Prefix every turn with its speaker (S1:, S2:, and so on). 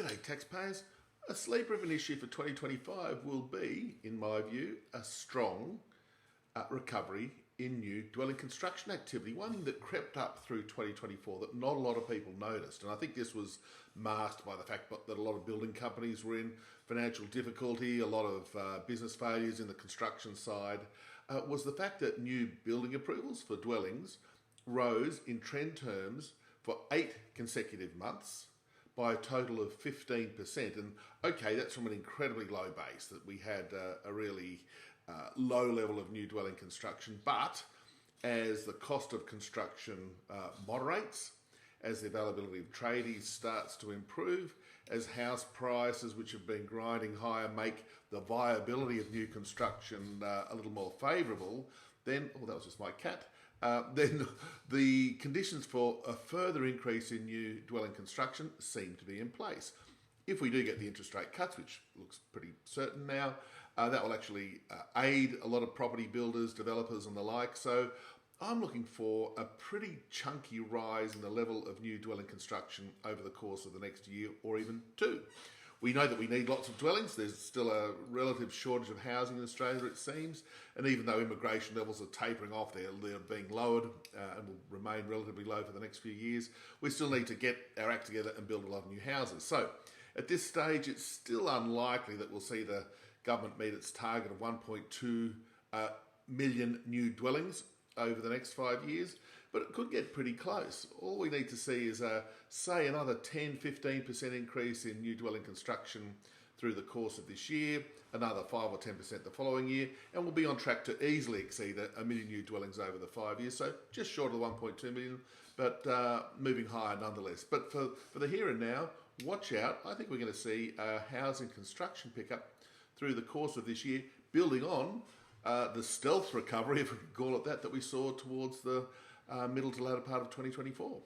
S1: G'day taxpayers. A sleeper of an issue for 2025 will be, in my view, a strong recovery in new dwelling construction activity, one that crept up through 2024 that not a lot of people noticed. And I think this was masked by the fact that a lot of building companies were in financial difficulty, a lot of business failures in the construction side, was the fact that new building approvals for dwellings rose in trend terms for 8 consecutive months by a total of 15%. And okay, that's from an incredibly low base that we had a really low level of new dwelling construction. But as the cost of construction moderates, as the availability of tradies starts to improve, as house prices, which have been grinding higher, make the viability of new construction a little more favourable, then, oh, that was just my cat, then the conditions for a further increase in new dwelling construction seem to be in place. If we do get the interest rate cuts, which looks pretty certain now, that will actually aid a lot of property builders, developers and the like. So I'm looking for a pretty chunky rise in the level of new dwelling construction over the course of the next year or even two. We know that we need lots of dwellings. There's still a relative shortage of housing in Australia, it seems. And even though immigration levels are tapering off, they're being lowered and will remain relatively low for the next few years. We still need to get our act together and build a lot of new houses. So at this stage, it's still unlikely that we'll see the government meet its target of 1.2 million new dwellings over the next 5 years, but it could get pretty close. All we need to see is, say, another 10-15% increase in new dwelling construction through the course of this year, another 5 or 10% the following year, and we'll be on track to easily exceed a million new dwellings over the 5 years, so just short of the 1.2 million, but moving higher nonetheless. But for the here and now, watch out. I think we're going to see a housing construction pickup through the course of this year, building on the stealth recovery, if we can call it that we saw towards the middle to latter part of 2024.